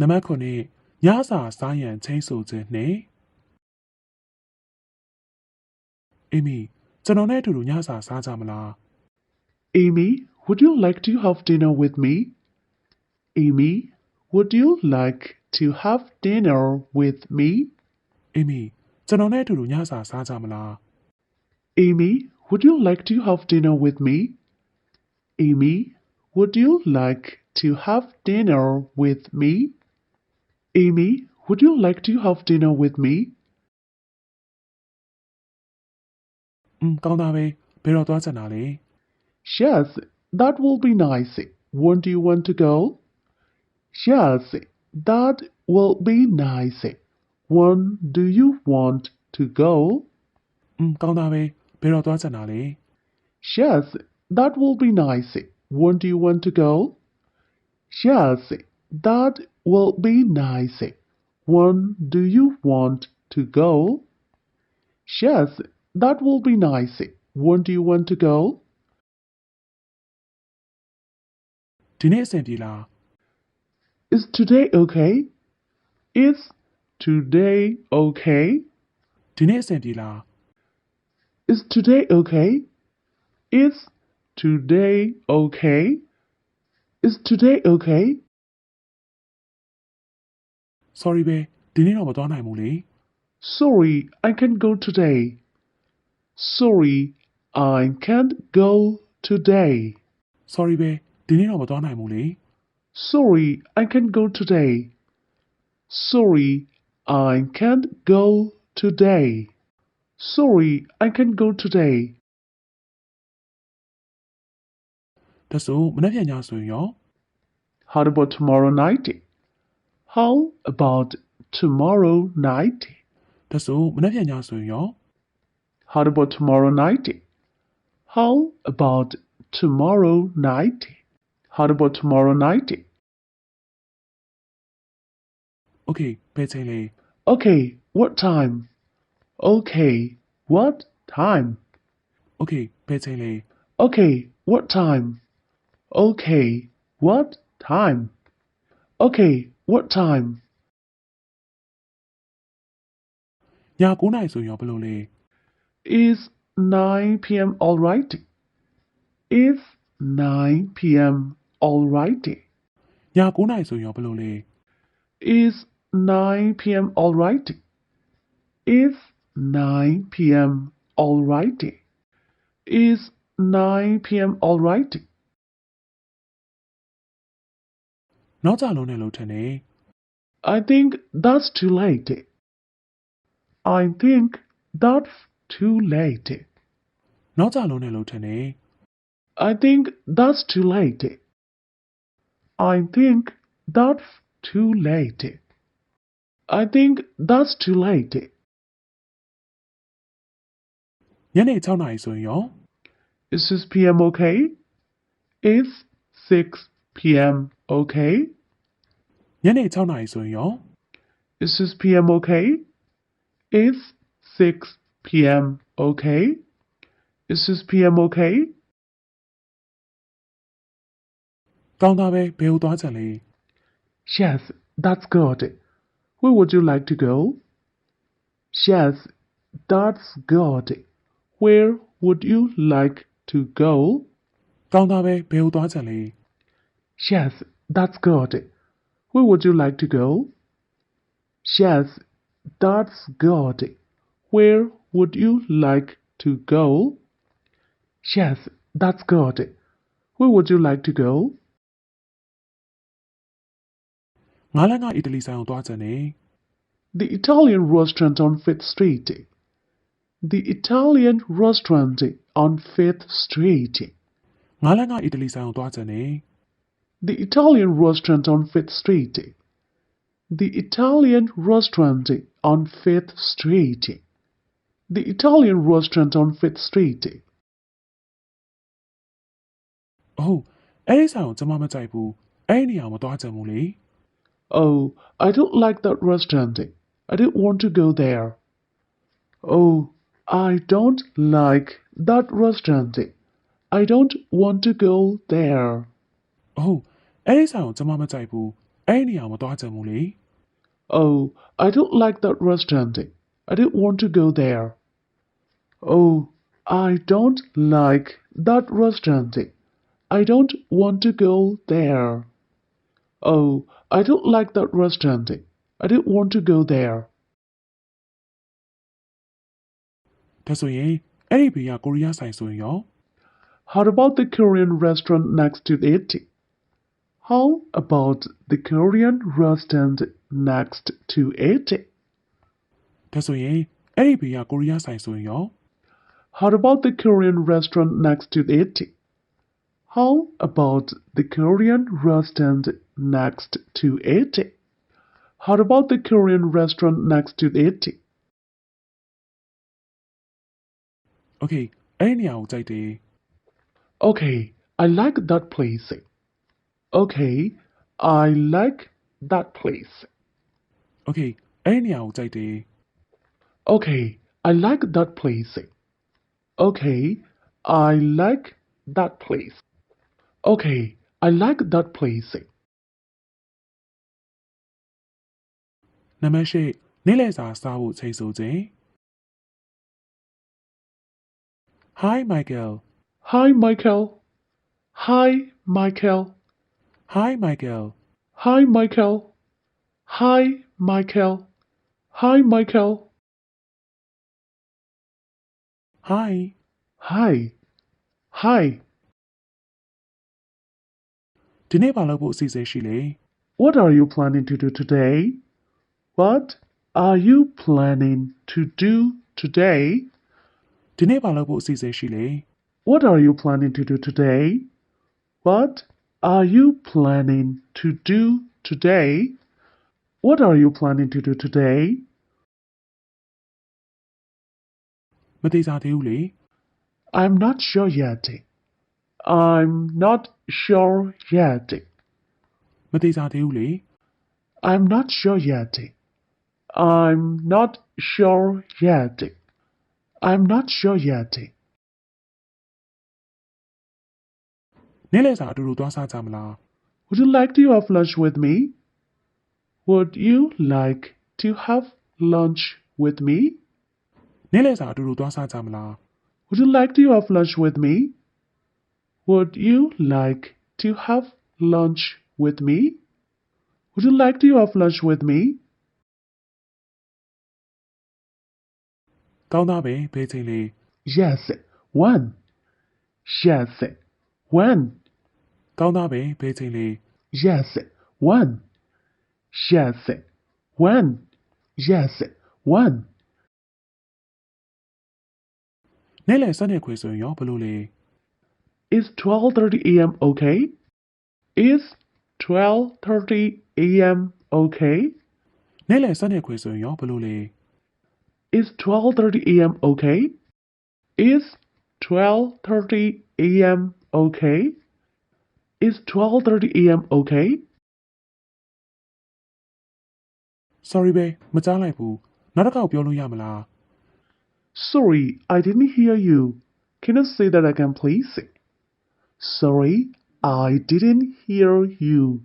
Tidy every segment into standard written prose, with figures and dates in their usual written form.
နံပါတ်9ညစာစားရန်ချိန်ဆိုခြင်းနှင့်အေမီကျွန်တော်နဲ့အတူတူညစာစားကြမလား Amy, would you like to have dinner with me? Amy, would you like to have dinner with me? အေမီကျွန်တော်နဲ့အတူတူညစာစားကြမလား Amy, would you like to have dinner with me? Amy, would you like to have dinner with me? Amy, would you like to have dinner with me? ကောင်းတာပဲဘယ်တော့သွားချင်တာလဲ Yes, that will be nice. Won't you want to go? Yes, that will be nice. When do you want to go? ကောင်းတာပဲဘယ်တော့သွားချင်တာလဲ Yes, that will be nice. When do you want to go? Yes, that will be nice. When do you want to go? Yes, that will be nice. When do you want to go? ဒီနေ့အဆင်ပြေလား Is today okay? Is today okay? ဒီနေ့အဆင်ပြေလား Is today okay? Is today okay? Is today okay? sorry ပဲဒီနေ့တော့မသွားနိုင်ဘူးလေ Sorry, I can't go today. Sorry, I can't go today. sorry ပဲဒီနေ့တော့မသွားနိုင်ဘူးလေ Sorry, I can't go today. Sorry, I can't go today. Sorry, I can't go today. ဒါဆိုမနေ့ပြန်ညဆိုရင်ရော How about tomorrow night? How about tomorrow night? ဒါဆိုမနေ့ပြန်ညဆိုရင်ရော How about tomorrow night? How about tomorrow night? How about tomorrow night? okay ဘယ်ချိန်လဲ Okay, what time? Okay, what time? okay ဘယ်ချိန်လဲ Okay, what time? Okay, what time? Okay, what time? ည9နာရီဆိုရင်ရောဘယ်လိုလဲ Is 9 p.m. all right? Is 9 p.m. all right? ည9နာရီဆိုရင်ရောဘယ်လိုလဲ Is 9 p.m. all right? Is 9 p.m. all right? Is 9 p.m. all right? နောက်ကြလုံးနဲ့လို့ထင်တယ် I think that's too late. I think that's too late. နောက်ကြလုံးနဲ့လို့ထင်တယ် I think that's too late. I think that's too late. I think that's too late. ညနေ6နာရီဆိုရင်ရော Is 6 p.m. okay? Is 6 p.m. okay? ညနေ6နာရီဆိုရင်ရော Is 6 p.m. okay? Is 6 p.m. okay? Is 6 p.m. okay? ကောင်းတာပဲဘယ်ကိုသွားချင်လဲ Yes, that's good. Where would you like to go? Yes, that's good. Where would you like to go? ကောင်းတာပဲဘယ်ကိုသွားချင်လဲ Yes, that's good. Where would you like to go? Yes, that's good. Where would you like to go? Yes, that's good. Where would you like to go? ငါလည်းငါအီတလီဆိုင်ကိုသွားချင်တယ် The Italian restaurant on 5th Street. The Italian restaurant on 5th Street. ငါလည်းငါအီတလီဆိုင်ကိုသွားချင်တယ် The Italian restaurant on 5th Street. The Italian restaurant on 5th Street. The Italian restaurant on 5th Street. ဟုတ်အဲ့ဒီဆိုင်ကိုကျွန်မမကြိုက်ဘူးအဲ့ဒီနေရာကိုမသွားချင်ဘူးလေ Oh, I don't like that restaurant. I don't want to go there. Oh, I don't like that restaurant. I don't want to go there. ဟုတ်အဲ့ဒီဆိုင်ကိုကျွန်မမကြိုက်ဘူး အဲ့ဒီနေရာမသွားချင်ဘူးလေ Oh, I don't like that restaurant. I didn't want to go there. Oh, I don't like that restaurant. I don't want to go there. Oh, I don't like that restaurant. I didn't want to go there. ဒါဆိုရင်အဲ့ဒီဘေးကကိုရီးယားဆိုင်ဆိုရင်ရော How about the Korean restaurant next to it? How about the Korean restaurant next to it? ဒါဆိုရင်အဲ့ဒီဘေးကကိုရီးယားဆိုင်ဆိုရင်ရော How about the Korean restaurant next to it? How about the Korean restaurant next to it? How about the Korean restaurant next to it? Okay အဲ့ဒီနေရာကိုကြိုက်တယ် Okay, I like that place. Okay, I like that place. Okay အဲ့ဒီနေရာကိုကြိုက်တယ် Okay, I like that place. Okay, I like that place. Okay, I like that place. နံပါတ်၈နေ့လည်စာစားဖို့ချိန်ဆိုခြင်း Hi Michael Hi, Michael. Hi, Michael. Hi Michael Hi, Michael. Hi, Michael. Hi, Michael. Hi Hi. Hi. ဒီနေ့ဘာလုပ်ဖို့အစီအစဉ်ရှိလဲ What are you planning to do today? What are you planning to do today? ဒီနေ့ဘာလုပ်ဖို့အစီအစဉ်ရှိလဲ What are you planning to do today? What are you planning to do today? What are you planning to do today? မသေးကြသေးဘူးလေ I'm not sure yet. I'm not sure yet. မသေးကြသေးဘူးလေ I'm not sure yet. I'm not sure yet. I'm not sure yet. နေ့လည်စာအတူတူသွားစားကြမလား Would you like to have lunch with me? Would you like to have lunch with me? နေ့လည်စာအတူတူသွားစားကြမလား Would you like to have lunch with me? Would you like to have lunch with me? Would you like to have lunch with me? ကောင်းသားပဲဘယ်ချိန်လဲ Yes. When? Yes. When? ကောင်းသားပဲဘယ်ချိန်လဲ Yes. When? Yes. When? Yes. When? နေ့လည်7:00ခွဲဆိုရင်ရောဘယ်လိုလဲ Is 12:30 a.m. okay? Is 12:30 a.m. okay? နေ့လည်7:00ခွဲဆိုရင်ရောဘယ်လိုလဲ Is 12:30 a.m. okay? Is 12:30 a.m. okay? Is 12:30 a.m. okay? Sorry ပဲမကြားလိုက်ဘူးနောက်တစ်ခေါက်ပြောလို့ရမလား Sorry, I didn't hear you. Can you say that again, please? Sorry, I didn't hear you.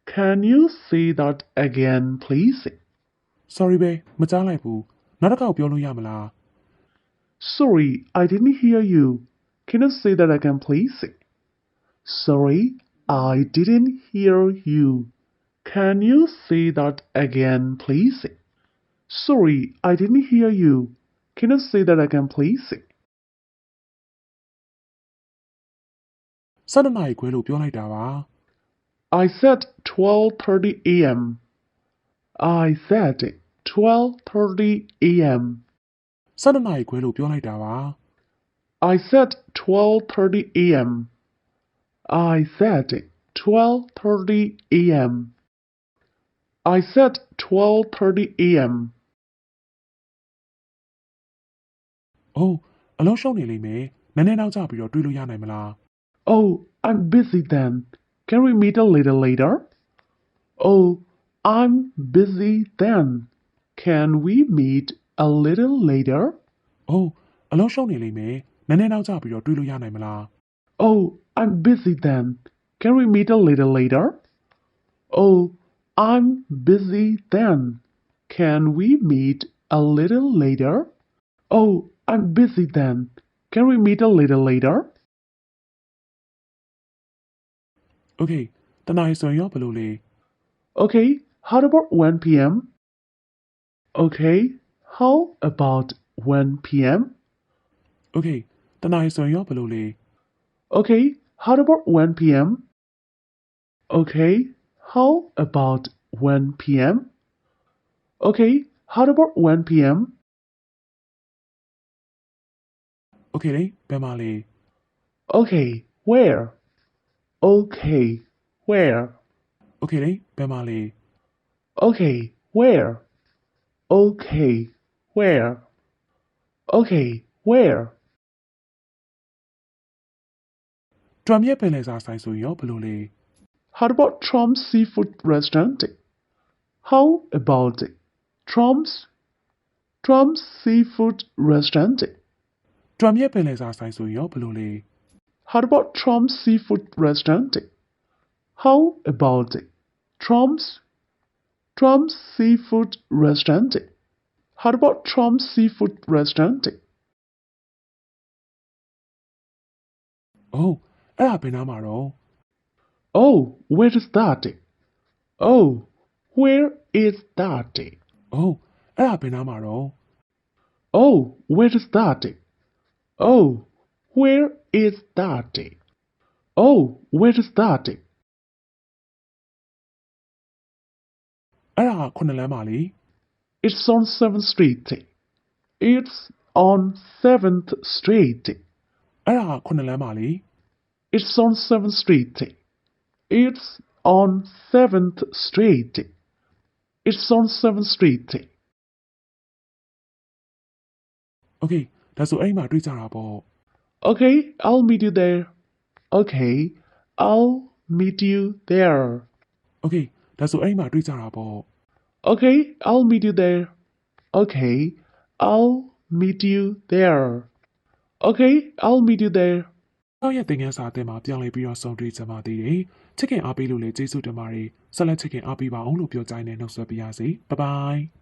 Can you say that again, please? Sorry ပဲမကြားလိုက်ဘူးနောက်တစ်ခေါက်ပြောလို့ရမလား Sorry, I didn't hear you. Can you say that again, please? Sorry, I didn't hear you. Can you say that again, please? Sorry, I didn't hear you. Can you say that again, please? 7နာရီခွဲလို့ပြောလိုက်တာပါ I said 12:30 a.m. I said 12:30 a.m. 7နာရီခွဲလို့ပြောလိုက်တာပါ I said 12:30 a.m. I said 12:30 a.m. I said 12:30 a.m. အိုးအလုံးရှုံးနေလိမ့်မယ်နည်းနည်းနောက်ကျပြီးတော့တွေ့လို့ရနိုင်မလား Oh, I'm busy then. Can we meet a little later? Oh, I'm busy then. Can we meet a little later? အိုးအလုံးရှုံးနေလိမ့်မယ်နည်းနည်းနောက်ကျပြီးတော့တွေ့လို့ရနိုင်မလား Oh, I'm busy then. Can we meet a little later? Oh, I'm busy then. Can we meet a little later? Oh, I'm busy then. Can we meet a little later? Okay တနားရီဆိုရင်ရောဘယ်လိုလဲ Okay, how about 1 p.m.? Okay, how about 1 p.m.? Okay တနားရီဆိုရင်ရောဘယ်လိုလဲ Okay, how about 1 p.m.? Okay, how about 1 p.m.? Okay, how about 1 p.m.? Okay လေဘယ်မှာလဲ Okay, where? Okay, where? Okay လေဘယ်မှာလဲ Okay, where? Okay, where? Okay, where? ဒရမ်ရဲ့ပင်လယ်စာဆိုင်ဆိုရင်ရောဘယ်လိုလဲ How about Trump's Seafood Restaurant? How about Trump's Seafood Restaurant? ဒရမ်ရဲ့ပင်လယ်စာဆိုင်ဆိုရင်ရောဘယ်လိုလဲ How about Trump's Seafood Restaurant? How about Trump's Seafood Restaurant? How about Trump's Seafood Restaurant? Oh အဲ့ဒါဘယ်နားမှာတော့ Oh, where is that? Oh, where is that? Oh အဲ့ဒါဘယ်နားမှာတော့ Oh, where is that? Oh, where is that? Oh, where is that? အဲ့ဒါခုနှစ်လမ်းပါလေ It's on 7th Street. It's on 7th Street. အဲ့ဒါခုနှစ်လမ်းပါလေ It's on 7th Street. It's on 7th Street. It's on 7th Street. Okay ဒါဆိုအဲ့ဒီမှာတွေ့ကြတာပေါ့ Okay, I'll meet you there. Okay, I'll meet you there. Okay ဒါဆိုအဲ့ဒီမှာတွေ့ကြတာပေါ့ Okay, I'll meet you there. Okay, I'll meet you there. Okay, I'll meet you there. နောက်ရက်သင်ခန်းစာအသစ်မှာပြောင်းလဲပြီးတော့ဆုံတွေ့ကြပါသေးတယ်ချစ်ခင်အားပေးလို့လည်းကျေးဇူးတင်ပါတယ်ဆက်လက်ချစ်ခင်အားပေးပါအောင်လို့ပြောကြတဲ့နှုတ်ဆက်ပြရစီ Bye bye